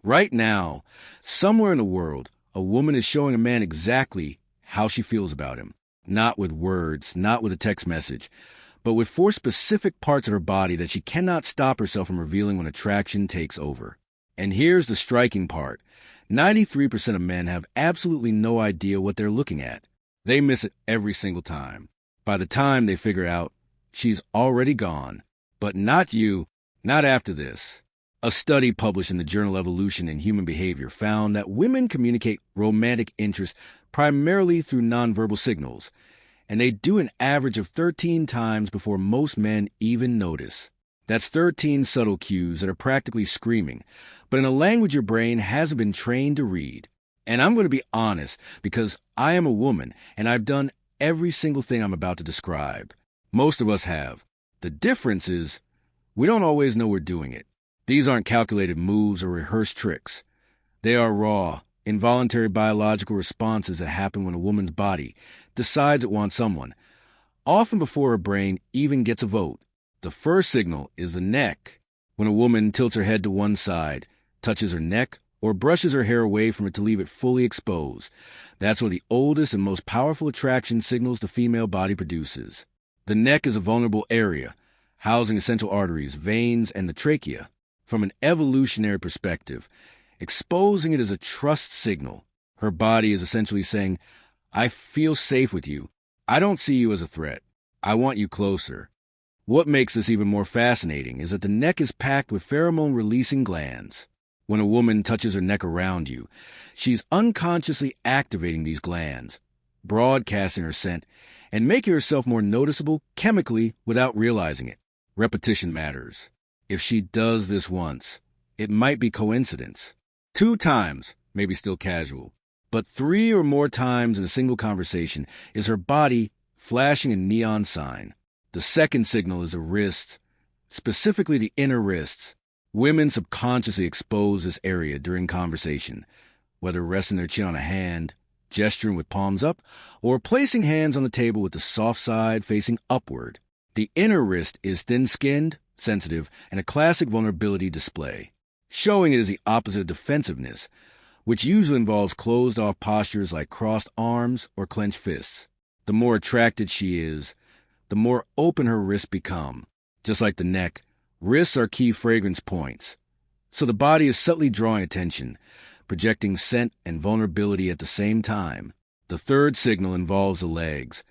Right now, somewhere in the world, a woman is showing a man exactly how she feels about him. Not with words, not with a text message, but with four specific parts of her body that she cannot stop herself from revealing when attraction takes over. And here's the striking part. 93% of men have absolutely no idea what they're looking at. They miss it every single time. By the time they figure out, she's already gone. But not you, not after this. A study published in the journal Evolution in Human Behavior found that women communicate romantic interest primarily through nonverbal signals, and they do an average of 13 times before most men even notice. That's 13 subtle cues that are practically screaming, but in a language your brain hasn't been trained to read. And I'm going to be honest, because I am a woman, and I've done every single thing I'm about to describe. Most of us have. The difference is, we don't always know we're doing it. These aren't calculated moves or rehearsed tricks. They are raw, involuntary biological responses that happen when a woman's body decides it wants someone, often before her brain even gets a vote. The first signal is the neck. When a woman tilts her head to one side, touches her neck, or brushes her hair away from it to leave it fully exposed, that's one of the oldest and most powerful attraction signals the female body produces. The neck is a vulnerable area, housing essential arteries, veins, and the trachea. From an evolutionary perspective, exposing it is a trust signal. Her body is essentially saying, I feel safe with you. I don't see you as a threat. I want you closer. What makes this even more fascinating is that the neck is packed with pheromone-releasing glands. When a woman touches her neck around you, she's unconsciously activating these glands, broadcasting her scent, and making herself more noticeable chemically without realizing it. Repetition matters. If she does this once, it might be coincidence. 2 times, maybe still casual. But 3 or more times in a single conversation is her body flashing a neon sign. The second signal is the wrists, specifically the inner wrists. Women subconsciously expose this area during conversation, whether resting their chin on a hand, gesturing with palms up, or placing hands on the table with the soft side facing upward. The inner wrist is thin-skinned, sensitive, and a classic vulnerability display. Showing it is the opposite of defensiveness, which usually involves closed-off postures like crossed arms or clenched fists. The more attracted she is, the more open her wrists become. Just like the neck, wrists are key fragrance points. So the body is subtly drawing attention, projecting scent and vulnerability at the same time. The third signal involves the legs,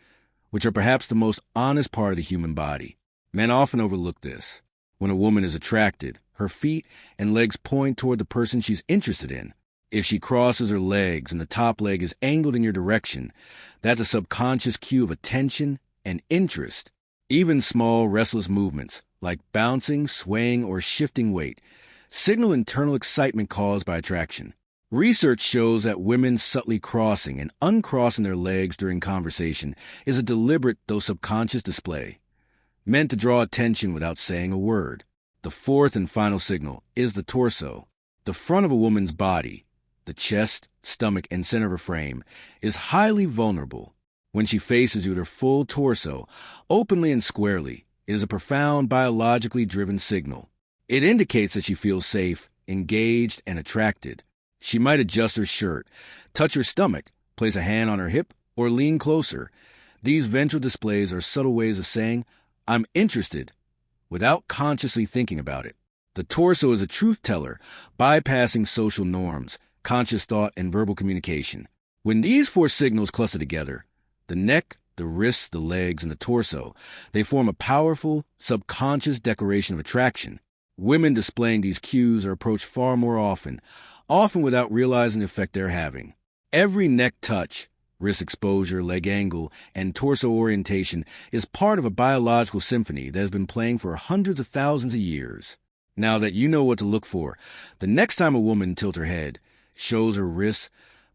which are perhaps the most honest part of the human body. Men often overlook this. When a woman is attracted, her feet and legs point toward the person she's interested in. If she crosses her legs and the top leg is angled in your direction, that's a subconscious cue of attention and interest. Even small, restless movements, like bouncing, swaying, or shifting weight, signal internal excitement caused by attraction. Research shows that women subtly crossing and uncrossing their legs during conversation is a deliberate, though subconscious display, meant to draw attention without saying a word. The fourth and final signal is the torso. The front of a woman's body, the chest, stomach, and center of her frame, is highly vulnerable. When she faces you with her full torso, openly and squarely, it is a profound biologically driven signal. It indicates that she feels safe, engaged, and attracted. She might adjust her shirt, touch her stomach, place a hand on her hip, or lean closer. These ventral displays are subtle ways of saying, I'm interested, without consciously thinking about it. The torso is a truth teller, bypassing social norms, conscious thought, and verbal communication. When these 4 signals cluster together, the neck, the wrists, the legs, and the torso, they form a powerful, subconscious declaration of attraction. Women displaying these cues are approached far more often without realizing the effect they're having. Every neck touch, wrist exposure, leg angle, and torso orientation is part of a biological symphony that has been playing for hundreds of thousands of years. Now that you know what to look for, the next time a woman tilts her head, shows her wrists,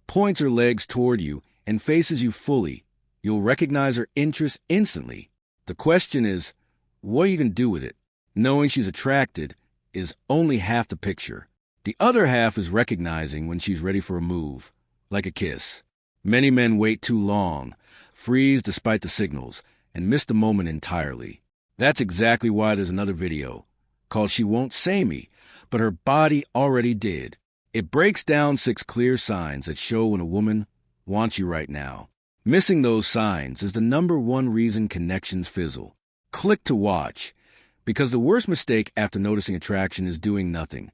points her legs toward you, and faces you fully, you'll recognize her interest instantly. The question is, what are you going to do with it? Knowing she's attracted is only half the picture. The other half is recognizing when she's ready for a move, like a kiss. Many men wait too long, freeze despite the signals, and miss the moment entirely. That's exactly why there's another video, called She Won't Say Me, but her body already did. It breaks down 6 clear signs that show when a woman wants you right now. Missing those signs is the #1 reason connections fizzle. Click to watch, because the worst mistake after noticing attraction is doing nothing.